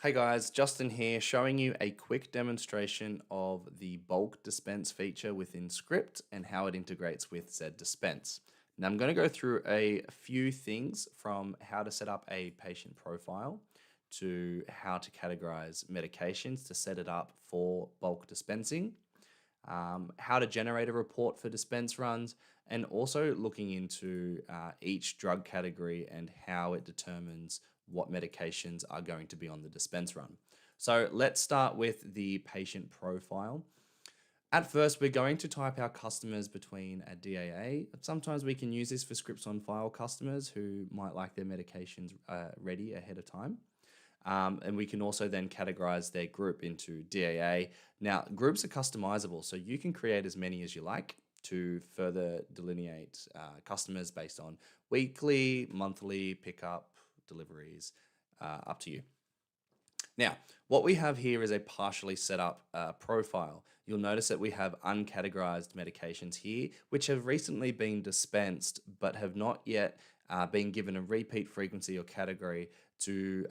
Hey guys, Justin here showing you a quick demonstration of the bulk dispense feature within Scrypt and how it integrates with said dispense. Now I'm going to go through a few things from how to set up a patient profile to how to categorize medications to set it up for bulk dispensing, how to generate a report for dispense runs, and also looking into each drug category and how it determines what medications are going to be on the dispense run. So let's start with the patient profile. At first, we're going to type our customers between a DAA. Sometimes we can use this for scripts on file customers who might like their medications ready ahead of time. And we can also then categorize their group into DAA. Now, groups are customizable, so you can create as many as you like to further delineate customers based on weekly, monthly, pickup, deliveries, up to you. Now, what we have here is a partially set up profile. You'll notice that we have uncategorized medications here, which have recently been dispensed, but have not yet been given a repeat frequency or category to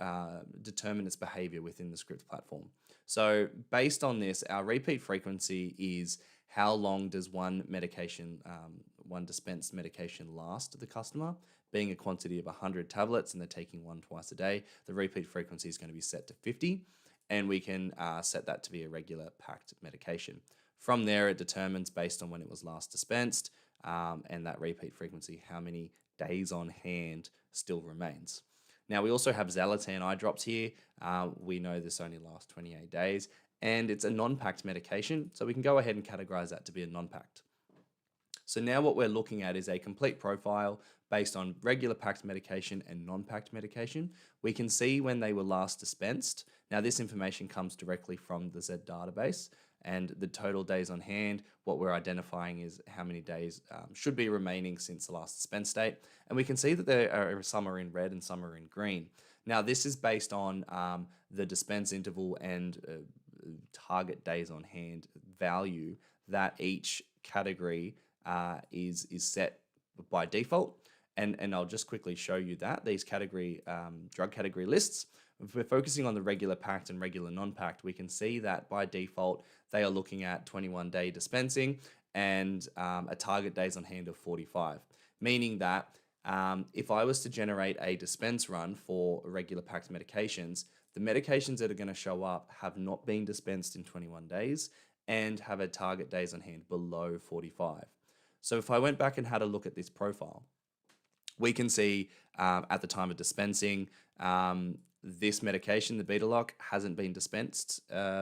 determine its behavior within the Scrypt platform. So based on this, our repeat frequency is how long does one medication, one dispensed medication last to the customer. Being a quantity of 100 tablets and they're taking one twice a day, the repeat frequency is going to be set to 50, and we can set that to be a regular packed medication. From there, it determines based on when it was last dispensed and that repeat frequency, how many days on hand still remains. Now, we also have Xalatan eye drops here. We know this only lasts 28 days, and it's a non-packed medication, so we can go ahead and categorize that to be a non-packed. So now what we're looking at is a complete profile based on regular packed medication and non-packed medication. We can see when they were last dispensed. Now this information comes directly from the Z database, and the total days on hand, what we're identifying is how many days should be remaining since the last dispense date. And we can see that there are some are in red and some are in green. Now this is based on the dispense interval and target days on hand value that each category is set by default. And I'll just quickly show you that these drug category lists, if we're focusing on the regular packed and regular non-packed, we can see that by default, they are looking at 21-day dispensing and a target days on hand of 45, meaning that if I was to generate a dispense run for regular packed medications, the medications that are going to show up have not been dispensed in 21 days and have a target days on hand below 45. So if I went back and had a look at this profile, we can see at the time of dispensing, this medication, the beta lock, hasn't been dispensed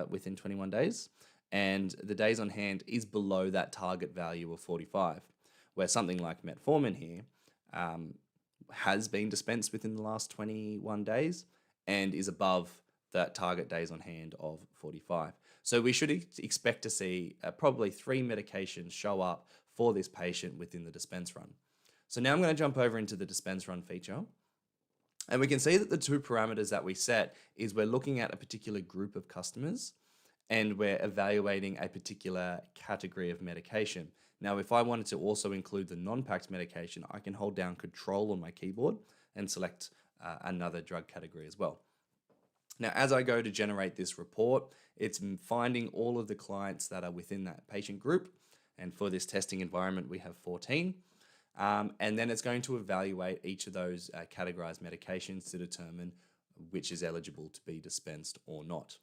within 21 days, and the days on hand is below that target value of 45, where something like metformin here has been dispensed within the last 21 days and is above that target days on hand of 45. So we should expect to see probably 3 medications show up for this patient within the dispense run. So now I'm going to jump over into the dispense run feature. And we can see that the 2 parameters that we set is we're looking at a particular group of customers and we're evaluating a particular category of medication. Now, if I wanted to also include the non-packed medication, I can hold down Control on my keyboard and select another drug category as well. Now, as I go to generate this report, it's finding all of the clients that are within that patient group. And for this testing environment, we have 14. And then it's going to evaluate each of those categorized medications to determine which is eligible to be dispensed or not.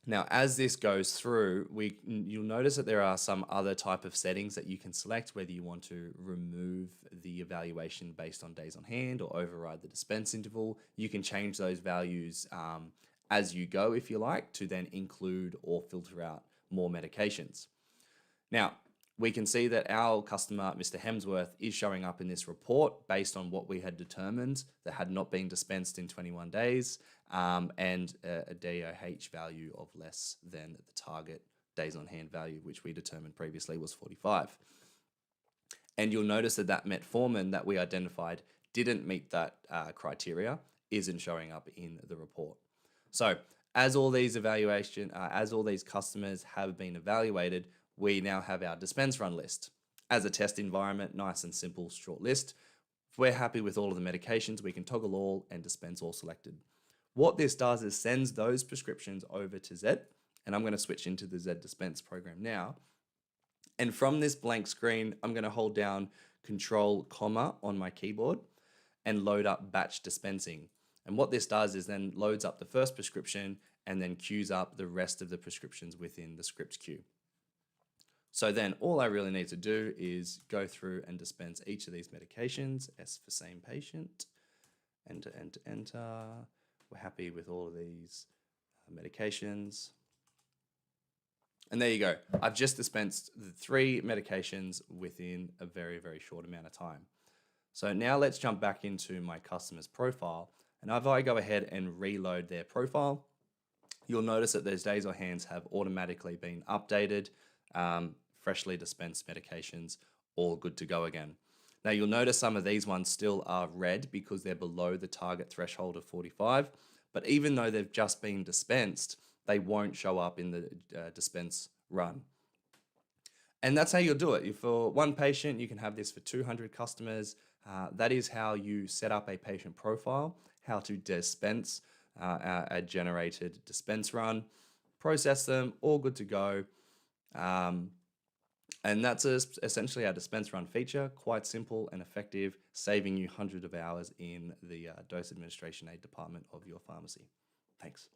Now, as this goes through, you'll notice that there are some other type of settings that you can select, whether you want to remove the evaluation based on days on hand or override the dispense interval. You can change those values as you go, if you like, to then include or filter out more medications. Now, we can see that our customer, Mr. Hemsworth, is showing up in this report based on what we had determined that had not been dispensed in 21 days and a DOH value of less than the target days on hand value, which we determined previously was 45. And you'll notice that that metformin that we identified didn't meet that criteria, isn't showing up in the report. So as all these customers have been evaluated, we now have our dispense run list. As a test environment, nice and simple, short list. If we're happy with all of the medications, we can toggle all and dispense all selected. What this does is sends those prescriptions over to Zed, and I'm going to switch into the Zed Dispense program now. And from this blank screen, I'm going to hold down Control, comma on my keyboard and load up batch dispensing. And what this does is then loads up the first prescription and then queues up the rest of the prescriptions within the Scrypt queue. So then all I really need to do is go through and dispense each of these medications. S for same patient, enter, enter, enter. We're happy with all of these medications. And there you go. I've just dispensed the 3 medications within a very, very short amount of time. So now let's jump back into my customer's profile. And if I go ahead and reload their profile, you'll notice that those days or hands have automatically been updated, freshly dispensed medications, all good to go again. Now you'll notice some of these ones still are red because they're below the target threshold of 45, but even though they've just been dispensed, they won't show up in the dispense run. And that's how you'll do it. For one patient, you can have this for 200 customers. That is how you set up a patient profile, how to dispense a generated dispense run, process them, all good to go. And that's essentially our dispense run feature, quite simple and effective, saving you hundreds of hours in the dose administration aid department of your pharmacy. Thanks.